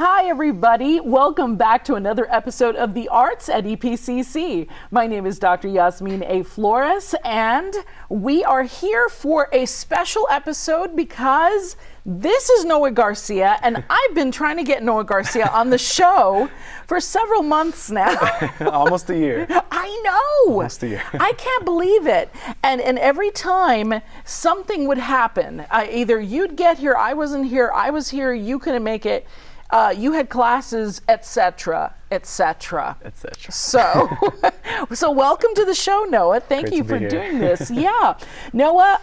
Hi everybody, welcome back to another episode of The Arts at EPCC. My name is Dr. Yasmin A. Flores, and we are here for a special episode because this is Noah Garcia, and I've been trying to get Noah Garcia on the show for several months now. Almost a year. I know. Almost a year. I can't believe it. And every time something would happen, either you'd get here, I wasn't here, I was here, you couldn't make it. You had classes, etc., etc. So welcome to the show, Noah. Thank you for doing this. Yeah, Noah.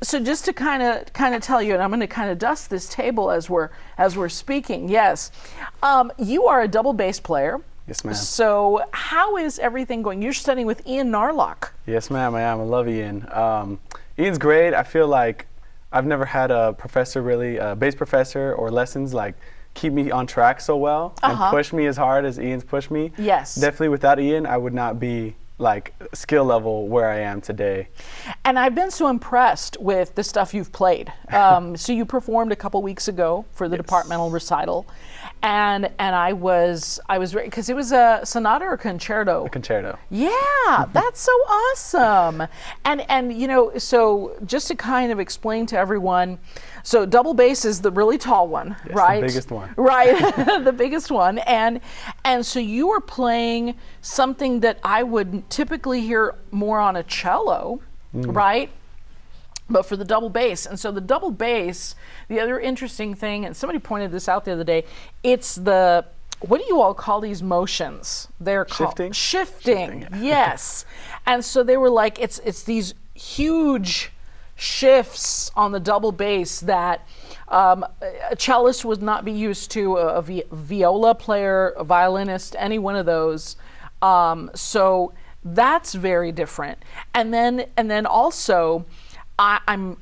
So just to kind of tell you, and I'm going to kind of dust this table as we're speaking. Yes, you are a double bass player. Yes, ma'am. So how is everything going? You're studying with Ian Narlock. Yes, ma'am. I am. I love Ian. Ian's great. I feel like I've never had a professor really, a bass professor or lessons like keep me on track so well and push me as hard as Ian's pushed me. Yes. Definitely without Ian, I would not be like skill level where I am today. And I've been so impressed with the stuff you've played. So you performed a couple weeks ago for the departmental recital. And I was because it was a sonata or concerto. A concerto. Yeah, that's so awesome. And you know, so just to kind of explain to everyone, so double bass is the really tall one, yes, right? The biggest one. Right, the biggest one. And so you were playing something that I would typically hear more on a cello, right? But for the double bass. And so the double bass, the other interesting thing, and somebody pointed this out the other day, it's the, what do you all call these motions? They're called shifting. Yes. And so they were like, it's these huge shifts on the double bass that a cellist would not be used to, a viola player, a violinist, any one of those. So that's very different. And then also, I'm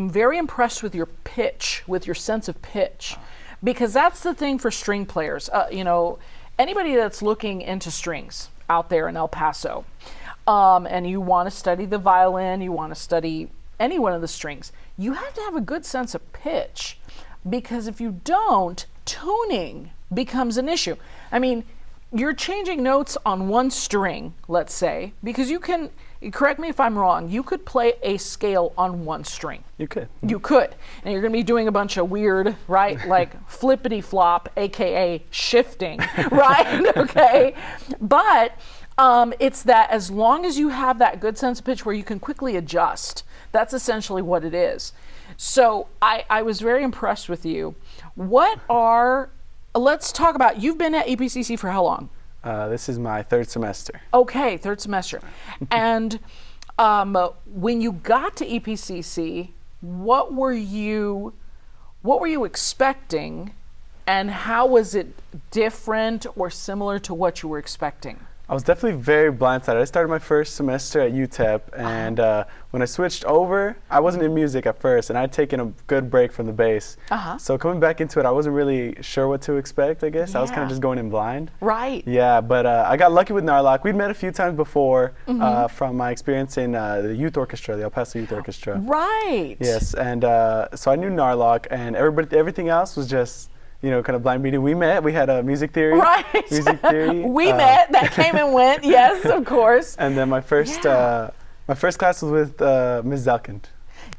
very impressed with your pitch, with your sense of pitch, because that's the thing for string players. You know, anybody that's looking into strings out there in El Paso, and you want to study the violin, you want to study any one of the strings, you have to have a good sense of pitch, because if you don't, tuning becomes an issue. I mean, you're changing notes on one string, let's say, because you can, correct me if I'm wrong, you could play a scale on one string. You could. You could. And you're going to be doing a bunch of weird, right, like flippity flop, AKA shifting, right? Okay. But it's that as long as you have that good sense of pitch where you can quickly adjust, that's essentially what it is. So I was very impressed with you. Let's talk about, you've been at EPCC for how long? This is my third semester. Okay, third semester. And when you got to EPCC, what were you expecting, and how was it different or similar to what you were expecting? I was definitely very blindsided. I started my first semester at UTEP, and when I switched over, I wasn't in music at first, and I'd taken a good break from the bass. So coming back into it, I wasn't really sure what to expect, I guess. Yeah. I was kind of just going in blind. Right. Yeah, but I got lucky with Narlock. We'd met a few times before from my experience in the youth orchestra, the El Paso Youth Orchestra. Right. Yes, and so I knew Narlock, and everything else was just, you know, kind of blind meeting. We met. We had a music theory. Right. Music theory. We met. That came and went. Yes, of course. And then my first class was with Ms. Zalkind.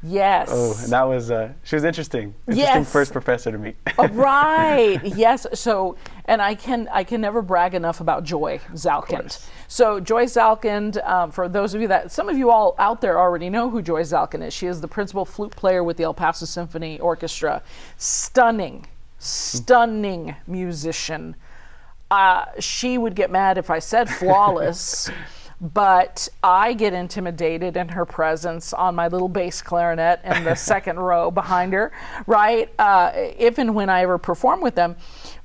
Yes. Oh, and that was she was interesting. Yes. First professor to meet. Oh, right. Yes. So, and I can never brag enough about Joy Zalkind. So Joy Zalkind, for those of you that, some of you all out there already know who Joy Zalkind is. She is the principal flute player with the El Paso Symphony Orchestra. Stunning musician. She would get mad if I said flawless, but I get intimidated in her presence on my little bass clarinet in the second row behind her, right? If and when I ever perform with them.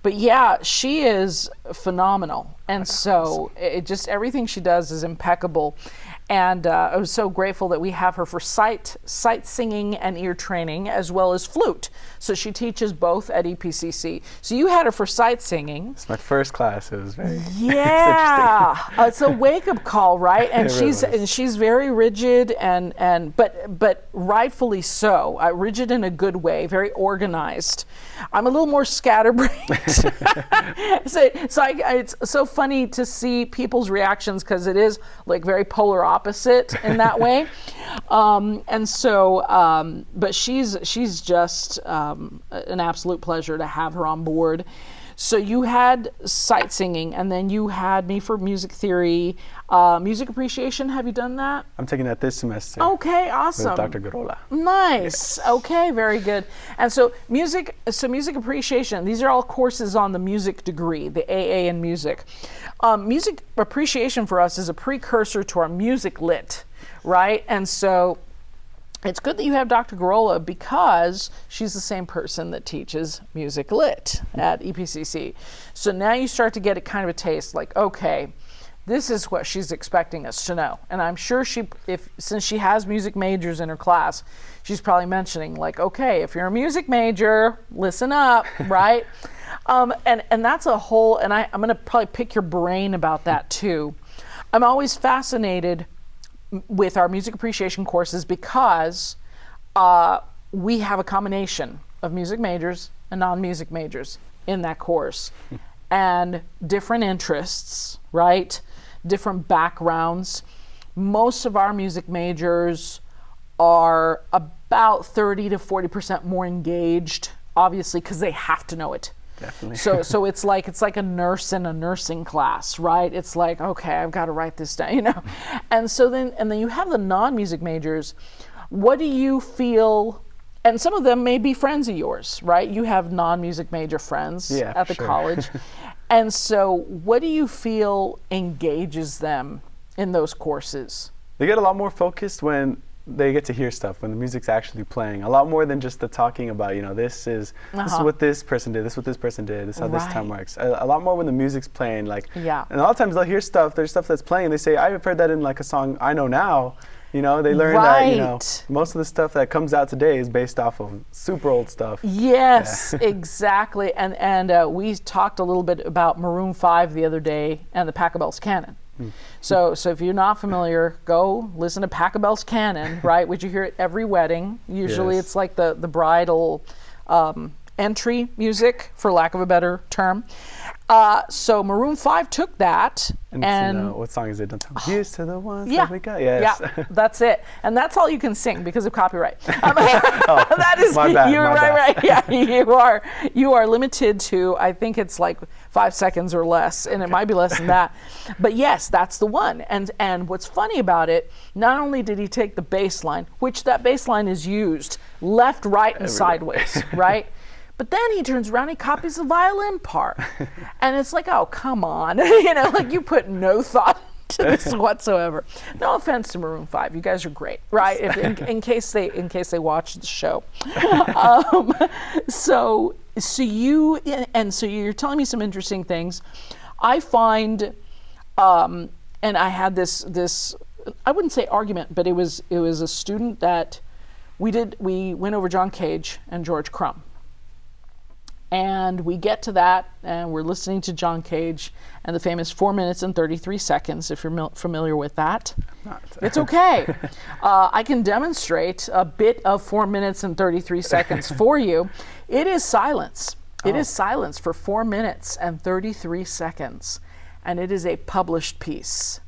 But yeah, she is phenomenal. And so it just, everything she does is impeccable. And I was so grateful that we have her for sight singing and ear training, as well as flute. So she teaches both at EPCC. So you had her for sight singing. It's my first class. It was very yeah. It's a wake-up call, right? And really she's very rigid but rightfully so. Rigid in a good way, very organized. I'm a little more scatterbrained. so it's so funny to see people's reactions, because it is like very polar opposite in that way. But she's just an absolute pleasure to have her on board. So you had sight singing, and then you had me for music theory, music appreciation. Have you done that? I'm taking that this semester. Okay, awesome. With Dr. Garola. Nice. Yes. Okay, very good. And so music appreciation. These are all courses on the music degree, the AA in music. Music appreciation for us is a precursor to our music lit, right? And so it's good that you have Dr. Garola, because she's the same person that teaches music lit at EPCC. So now you start to get a kind of a taste, like, okay, this is what she's expecting us to know. And I'm sure since she has music majors in her class, she's probably mentioning, like, okay, if you're a music major, listen up, right? And that's a whole, and I'm going to probably pick your brain about that too. I'm always fascinated with our music appreciation courses, because we have a combination of music majors and non-music majors in that course, and different interests, right? Different backgrounds. Most of our music majors are about 30 to 40% more engaged, obviously, because they have to know it. Definitely. So it's like a nurse in a nursing class, right? It's like, okay, I've got to write this down, you know. And then you have the non-music majors. What do you feel? And some of them may be friends of yours, right? You have non-music major friends at the college. And so what do you feel engages them in those courses? They get a lot more focused when they get to hear stuff, when the music's actually playing, a lot more than just the talking about, you know, this is what this person did, this is what this person did, this is how this time works. A lot more when the music's playing, like, and a lot of times they'll hear stuff, there's stuff that's playing, they say, I've heard that in like a song I know now, you know, they learn that, you know, most of the stuff that comes out today is based off of super old stuff. Yes, exactly. And we talked a little bit about Maroon 5 the other day and the Pachelbel's Canon. So if you're not familiar, go listen to Pachelbel's Canon, right? Which you hear at every wedding. Usually it's like the bridal entry music, for lack of a better term. So Maroon 5 took that and what song is it? Don't tell me. Here's to the ones that we got. Yes. Yeah, that's it. And that's all you can sing because of copyright. That is my bad, you're my right, bad. Yeah, you are limited to, I think it's like 5 seconds or less, and it might be less than that. But yes, that's the one. And what's funny about it, not only did he take the bass line, which that bass line is used left, right, and sideways, right? But then he turns around, he copies the violin part. And it's like, oh, come on. You know, like you put no thought to this whatsoever. No offense to Maroon 5. You guys are great, right? In case they watch the show. So you're telling me some interesting things. I find, and I had this, I wouldn't say argument, but it was a student that we went over John Cage and George Crumb. And we get to that, and we're listening to John Cage and the famous 4 minutes and 33 seconds, if you're familiar with that. It's okay. I can demonstrate a bit of 4 minutes and 33 seconds for you. It is silence. It is silence for 4 minutes and 33 seconds. And it is a published piece.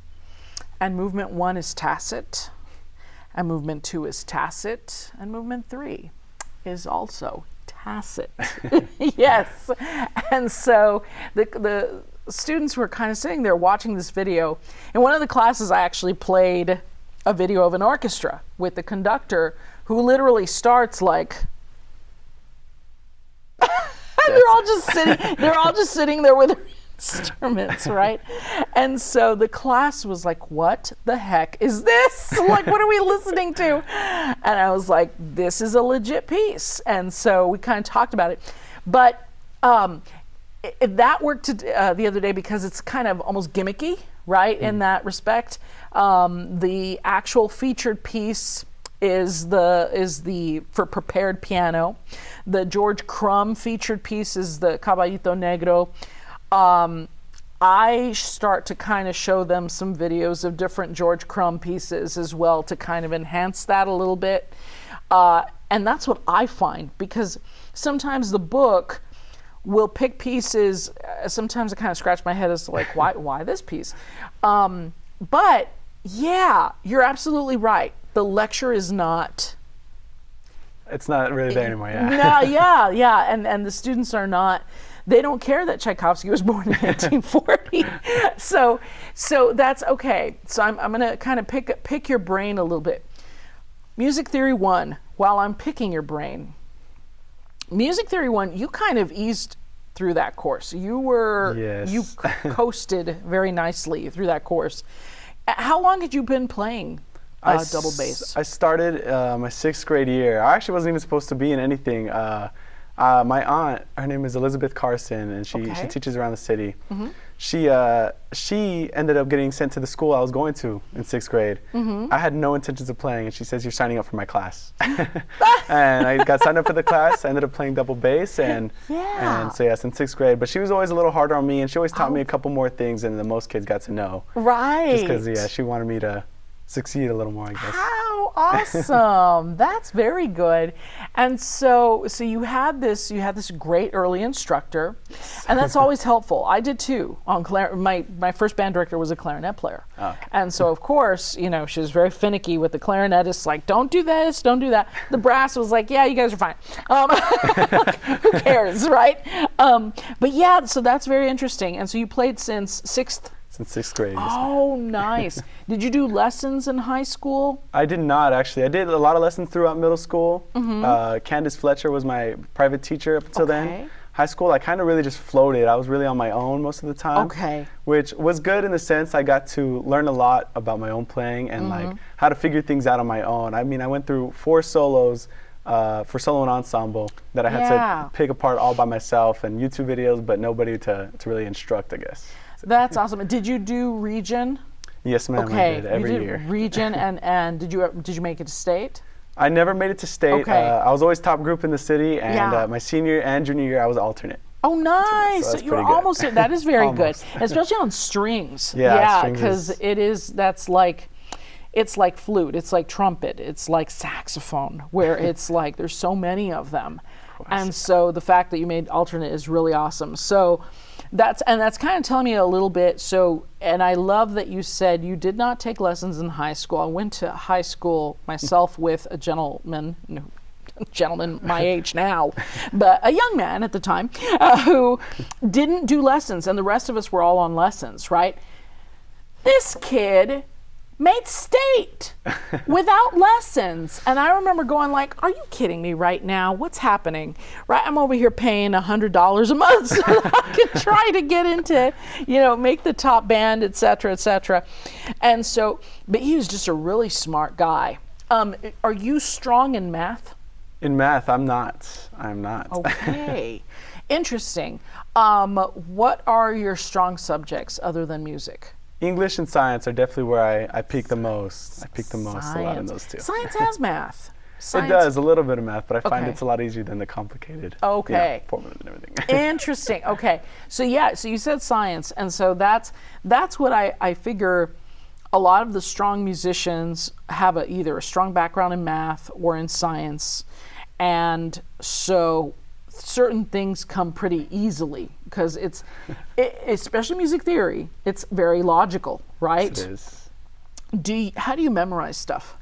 And movement 1 is tacit. And movement 2 is tacit. And movement 3 is also tacit. Yes. And so the students were kind of sitting there watching this video. In one of the classes, I actually played a video of an orchestra with the conductor who literally starts like they're all just sitting there with their instruments, right? And so the class was like, what the heck is this? Like, what are we listening to? And I was like, this is a legit piece. And so we kind of talked about it. But that worked the other day because it's kind of almost gimmicky, right, in that respect. The actual featured piece is the for prepared piano. The George Crumb featured piece is the Caballito Negro. I start to kind of show them some videos of different George Crumb pieces as well to kind of enhance that a little bit. And that's what I find, because sometimes the book will pick pieces. Sometimes I kind of scratch my head as to like, why this piece? But yeah, you're absolutely right. The lecture is not. It's not really there anymore, yeah. No, yeah. And the students are not, they don't care that Tchaikovsky was born in 1840. So that's okay. So I'm going to kind of pick your brain a little bit. Music Theory 1, while I'm picking your brain. Music Theory 1, you kind of eased through that course. You coasted very nicely through that course. How long had you been playing double bass? I started my 6th grade year. I actually wasn't even supposed to be in anything. My aunt, her name is Elizabeth Carson, and she teaches around the city. Mm-hmm. She ended up getting sent to the school I was going to in 6th grade. Mm-hmm. I had no intentions of playing, and she says, "You're signing up for my class." And I got signed up for the class. I ended up playing double bass, and so yes, in 6th grade. But she was always a little harder on me, and she always taught me a couple more things than the most kids got to know. Right. Just because, she wanted me to succeed a little more, I guess. How awesome! That's very good. And so you had this great early instructor, and that's always helpful. I did too. My first band director was a clarinet player, and so of course, she was very finicky with the clarinetists, like, don't do this, don't do that. The brass was like, yeah, you guys are fine. Who cares, right? But yeah, so that's very interesting. And so you played since 6th. Since 6th grade. Oh, nice. Did you do lessons in high school? I did not, actually. I did a lot of lessons throughout middle school. Mm-hmm. Candace Fletcher was my private teacher up until then. High school, I kind of really just floated. I was really on my own most of the time. Okay. Which was good in the sense I got to learn a lot about my own playing and like how to figure things out on my own. I mean, I went through 4 solos for solo and ensemble that I had to pick apart all by myself, and YouTube videos, but nobody to really instruct, I guess. That's awesome. Did you do region? Yes, ma'am. I did every year. Region, and did you make it to state? I never made it to state. Okay. I was always top group in the city, and my senior and junior year I was alternate. Oh, nice! So you're almost there. That is very good, especially on strings. Yeah, because it's like flute, it's like trumpet, it's like saxophone, where it's like there's so many of them, and so the fact that you made alternate is really awesome. So. That's kind of telling me a little bit. So, and I love that you said you did not take lessons in high school. I went to high school myself with a gentleman my age now, but a young man at the time who didn't do lessons, and the rest of us were all on lessons, right? This kid made state without lessons. And I remember going like, are you kidding me right now? What's happening? Right? I'm over here paying $100 a month so that I can try to get into, make the top band, et cetera, et cetera. And so, but he was just a really smart guy. Are you strong in math? In math, I'm not. I'm not. Okay. Interesting. What are your strong subjects other than music? English and science are definitely where I peak the most. I peak the most a lot in those two. Science has math. It does, a little bit of math, but I find it's a lot easier than the complicated formulas and everything. Interesting. Okay. So you said science, and so that's what I figure a lot of the strong musicians have either a strong background in math or in science, and so certain things come pretty easily because especially music theory, it's very logical, right? Yes, it is. How do you memorize stuff?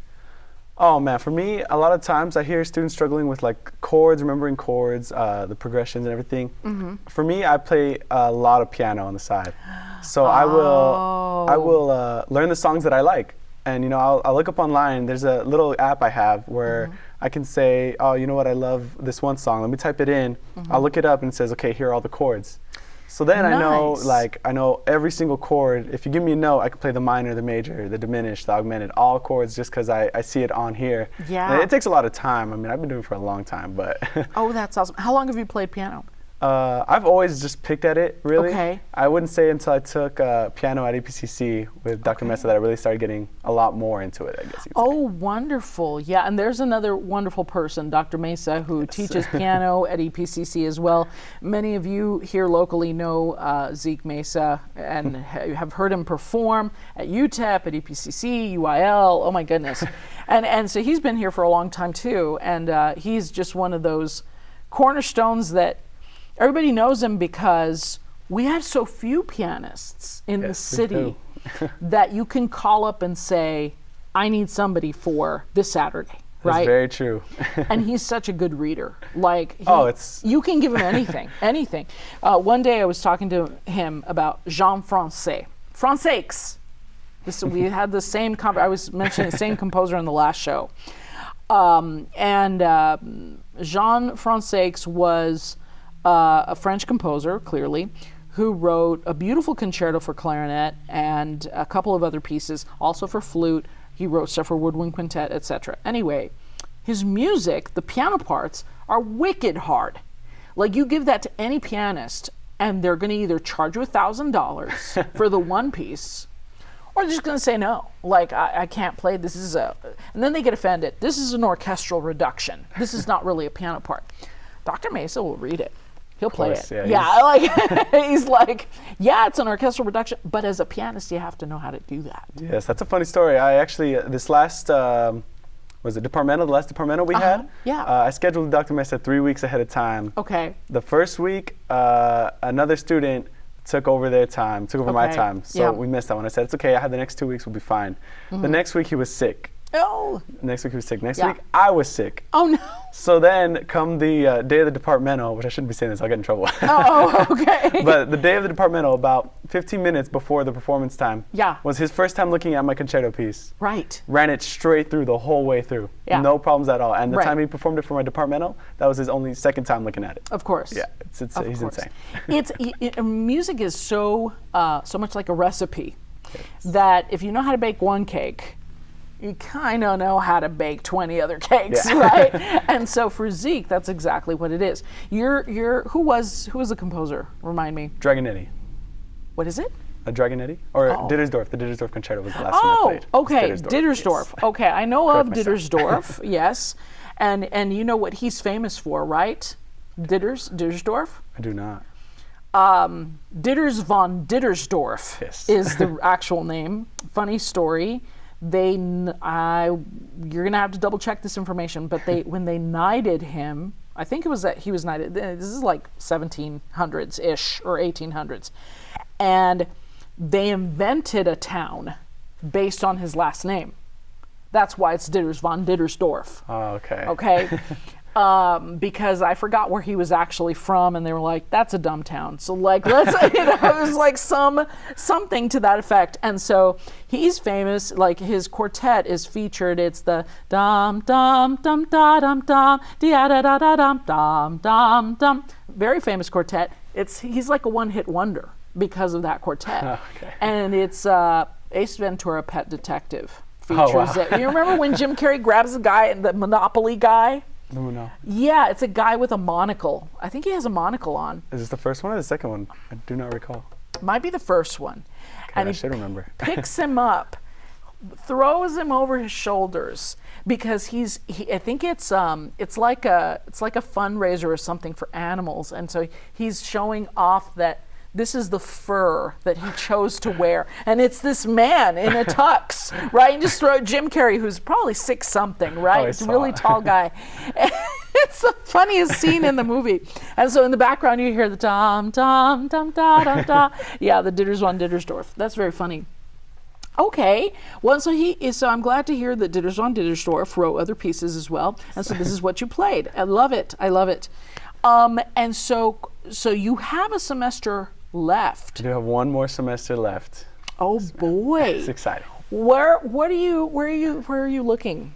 Oh man, for me, a lot of times I hear students struggling with like chords, remembering chords, the progressions and everything. Mm-hmm. For me, I play a lot of piano on the side, so I will learn the songs that I like, and I'll look up online. There's a little app I have where I can say, oh, you know what, I love this one song. Let me type it in. I'll look it up and it says, okay, here are all the chords. So then I know every single chord. If you give me a note, I can play the minor, the major, the diminished, the augmented, all chords just because I see it on here. Yeah. And it takes a lot of time. I mean, I've been doing it for a long time, but. Oh, that's awesome. How long have you played piano? I've always just picked at it, really. Okay. I wouldn't say until I took piano at EPCC with Dr. Mesa that I really started getting a lot more into it, I guess you'd say. Oh, wonderful. Yeah, and there's another wonderful person, Dr. Mesa, who teaches piano at EPCC as well. Many of you here locally know Zeke Mesa and have heard him perform at UTEP, at EPCC, UIL. Oh, my goodness. and so he's been here for a long time, too. And he's just one of those cornerstones that everybody knows him because we have so few pianists in the city that you can call up and say, I need somebody for this Saturday, right? That's very true. And he's such a good reader. Like, you can give him anything, anything. One day I was talking to him about Jean Francais. Francais. We had the same, I was mentioning the same composer in the last show. Jean Francais was a French composer, clearly, who wrote a beautiful concerto for clarinet and a couple of other pieces, also for flute. He wrote stuff for woodwind quintet, etc. Anyway, his music, the piano parts, are wicked hard. Like, you give that to any pianist, and they're going to either charge you $1,000 for the one piece, or they're just going to say no. Like, I can't play. This is and then they get offended. This is an orchestral reduction. This is not really a piano part. Dr. Mesa will read it. He'll play it. Yeah, like he's like, yeah, it's an orchestral reduction, but as a pianist, you have to know how to do that. Yes, that's a funny story. I actually, this last, was it departmental, the last departmental we had? Yeah. I scheduled Dr. Mesa 3 weeks ahead of time. Okay. The first week, another student took over their time, took over my time. So we missed that one. I said, it's okay, I have the next 2 weeks, we'll be fine. The next week he was sick. Oh. Next week he was sick. Next week I was sick. Oh no. So then come the day of the departmental, which I shouldn't be saying this, I'll get in trouble. Oh, okay. But the day of the departmental, about 15 minutes before the performance time, Yeah. was his first time looking at my concerto piece. Right. Ran it straight through the whole way through. Yeah. No problems at all. And the Right. time he performed it for my departmental, that was his only second time looking at it. Of course. Yeah, he's insane. Music is so much like a recipe that if you know how to bake one cake, you kind of know how to bake 20 other cakes, right? And so for Zeke, that's exactly what it is. Who was the composer? Remind me. Dragonetti. What is it? A Dragonetti? Or Dittersdorf. The Dittersdorf concerto was the last one I played. Okay, Dittersdorf. Yes. Okay, I know of Correct Dittersdorf, yes. And you know what he's famous for, right? Dittersdorf? I do not. Ditters von Dittersdorf is the actual name. Funny story. You're gonna have to double check this information, but when they knighted him, I think it was that he was knighted. This is like 1700s ish or 1800s, and they invented a town based on his last name. That's why it's Ditters von Dittersdorf. Oh, okay. Okay. Because I forgot where he was actually from, and they were like, "That's a dumb town." So like, let's, it was like something to that effect. And so he's famous. Like his quartet is featured. It's the dum dum dum da dum dum da da da da dum dum dum dum. Very famous quartet. He's like a one-hit wonder because of that quartet. Oh, okay. And it's Ace Ventura: Pet Detective features it. You remember when Jim Carrey grabs the guy, the Monopoly guy? No. Yeah, it's a guy with a monocle. I think he has a monocle on. Is this the first one or the second one? I do not recall. Might be the first one. Okay, and I he should remember. Picks him up, throws him over his shoulders because I think it's like a fundraiser or something for animals, and so he's showing off that this is the fur that he chose to wear. And it's this man in a tux, right? And just throw Jim Carrey, who's probably 6-something, right? It's a really tall guy. It's the funniest scene in the movie. And so in the background, you hear the dum, dum, dum, da, dum, da. Yeah, the Ditters von Dittersdorf. That's very funny. Okay, well, so I'm glad to hear that Ditters von Dittersdorf wrote other pieces as well. And so this is what you played. I love it. And so you have a semester left. I do have one more semester left. Oh boy. It's exciting. Where are you looking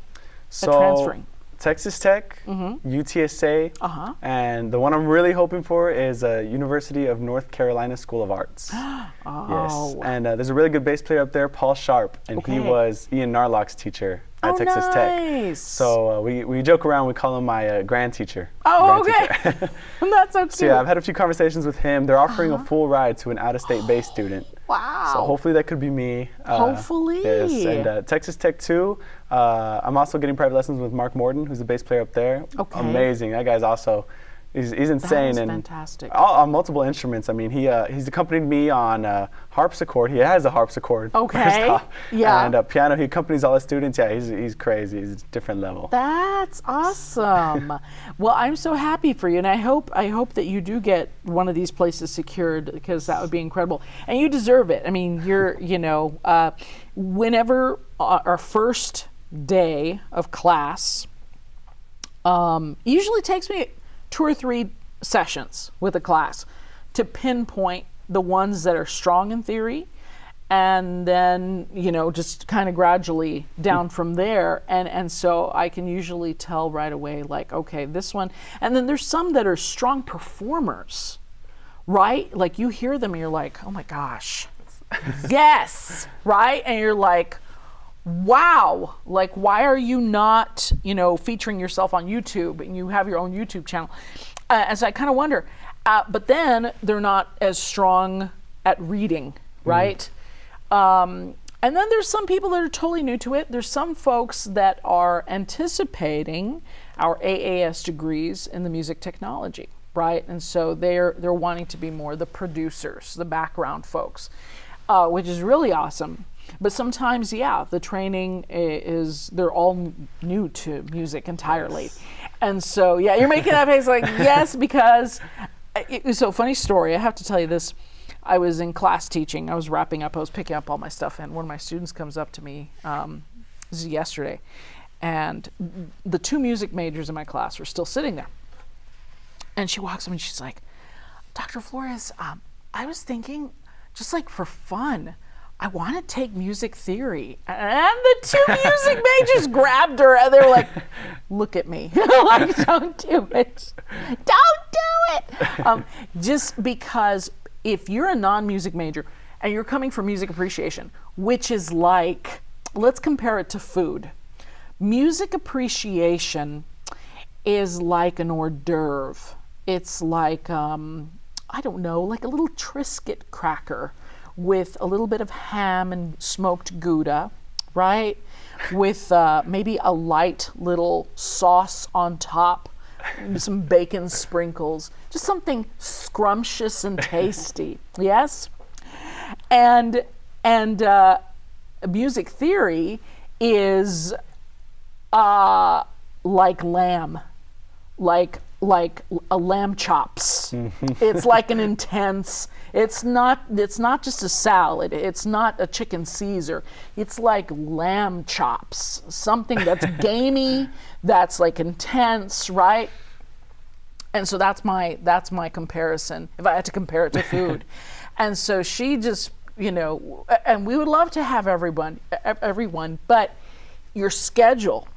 at transferring? Texas Tech, UTSA, and the one I'm really hoping for is University of North Carolina School of Arts. Yes, and there's a really good bass player up there, Paul Sharp, and he was Ian Narlock's teacher at Texas Tech. Nice. So we joke around. We call him my grand teacher. Oh, grand okay. teacher. That's so cute. So yeah, I've had a few conversations with him. They're offering a full ride to an out-of-state based student. Wow. So hopefully that could be me. Hopefully. Yes, and Texas Tech too. I'm also getting private lessons with Mark Morton, who's the bass player up there. Okay. Amazing. That guy's also, he's insane. That is and fantastic. on multiple instruments. I mean, he's accompanied me on harpsichord. He has a harpsichord. Okay. First off. Yeah. And piano. He accompanies all his students. Yeah, he's crazy. He's a different level. That's awesome. Well, I'm so happy for you, and I hope that you do get one of these places secured, because that would be incredible, and you deserve it. I mean, whenever our first day of class, usually takes me 2 or 3 sessions with a class to pinpoint the ones that are strong in theory, and then just kind of gradually down from there, and so I can usually tell right away, like, okay, this one. And then there's some that are strong performers, right? Like, you hear them and you're like, oh my gosh, yes, right? And you're like, wow, like, why are you not featuring yourself on YouTube, and you have your own YouTube channel? And so I kind of wonder, but then they're not as strong at reading, right? And then there's some people that are totally new to it. There's some folks that are anticipating our AAS degrees in the music technology, right? And so they're wanting to be more the producers, the background folks, which is really awesome. But sometimes, the training they're all new to music entirely. Yes. And so, you're making that face like, yes, because, so funny story, I have to tell you this. I was in class teaching. I was wrapping up. I was picking up all my stuff, and one of my students comes up to me, this is yesterday, and the 2 music majors in my class were still sitting there. And she walks up and she's like, Dr. Flores, I was thinking, just like for fun, I want to take music theory. And the 2 music majors grabbed her, and they were like, look at me. Like, don't do it. Don't do it. Just because if you're a non-music major and you're coming from music appreciation, which is like, let's compare it to food. Music appreciation is like an hors d'oeuvre. It's like, I don't know, like a little Triscuit cracker with a little bit of ham and smoked Gouda, right? With maybe a light little sauce on top, some bacon sprinkles, just something scrumptious and tasty. Yes? And music theory is like lamb, like a lamb chops. It's like an intense, it's not just a salad, it's not a chicken Caesar, it's like lamb chops, something that's gamey, that's like intense, right? And so that's my comparison, if I had to compare it to food. And so she just, and we would love to have everyone, but your schedule,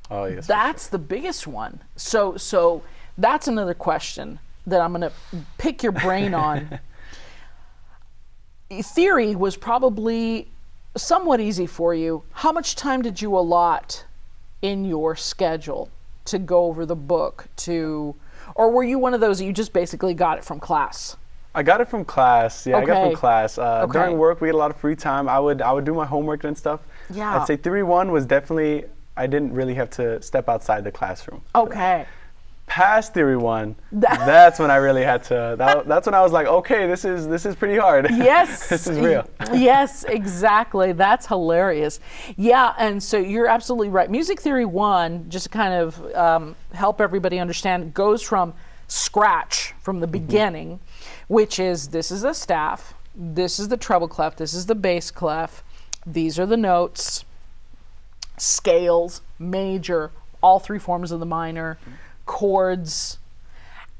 oh yes, that's the biggest one. So that's another question that I'm going to pick your brain on. Theory was probably somewhat easy for you. How much time did you allot in your schedule to go over the book, or were you one of those that you just basically got it from class? I got it from class. Yeah, Okay. I got it from class. Okay. During work, we had a lot of free time. I would do my homework and stuff. Yeah. I'd say Theory 1 was definitely, I didn't really have to step outside the classroom. Okay. Past Theory 1, that's when I really had to, that's when I was like, okay, this is pretty hard. Yes. This is real. Yes, exactly. That's hilarious. Yeah, and so you're absolutely right. Music Theory 1, just to kind of help everybody understand, goes from scratch, from the beginning, which is, this is a staff, this is the treble clef, this is the bass clef, these are the notes, scales, major, all 3 forms of the minor, chords,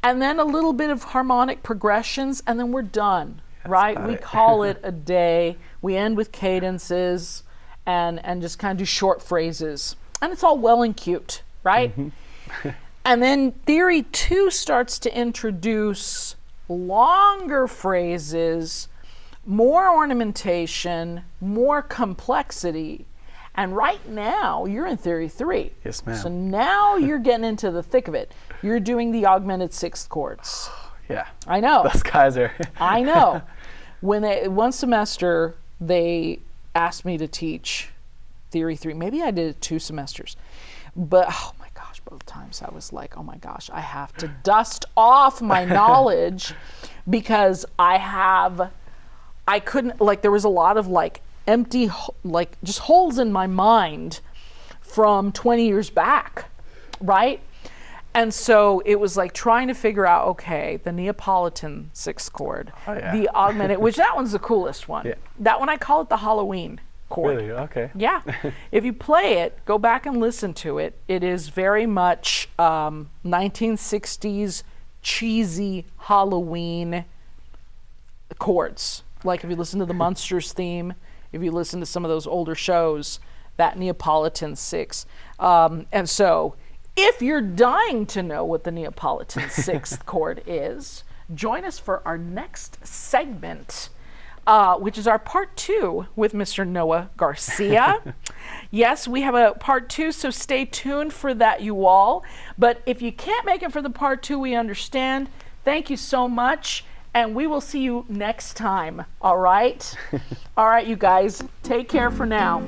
and then a little bit of harmonic progressions, and then we're done, right? We call it a day. We end with cadences and just kind of do short phrases, and it's all well and cute, right? And then Theory 2 starts to introduce longer phrases, more ornamentation, more complexity, And right now, you're in Theory 3. Yes, ma'am. So now you're getting into the thick of it. You're doing the augmented sixth chords. Yeah. I know. Those guys are. I know. One semester, they asked me to teach Theory 3. Maybe I did it 2 semesters. But, oh my gosh, both times I was like, oh my gosh, I have to dust off my knowledge because I couldn't, like, there was a lot of, like, empty, like, just holes in my mind from 20 years back, right? And so it was like trying to figure out, okay, the Neapolitan sixth chord, the augmented, which that one's the coolest one. Yeah. That one, I call it the Halloween chord. Really? Okay. Yeah. If you play it, go back and listen to it. It is very much 1960s cheesy Halloween chords. Like if you listen to the Munsters theme, if you listen to some of those older shows, that Neapolitan six. And so if you're dying to know what the Neapolitan sixth chord is, join us for our next segment, which is our part 2 with Mr. Noah Garcia. Yes, we have a part 2, so stay tuned for that, you all. But if you can't make it for the part 2, we understand. Thank you so much, and we will see you next time, all right? All right, you guys, take care for now.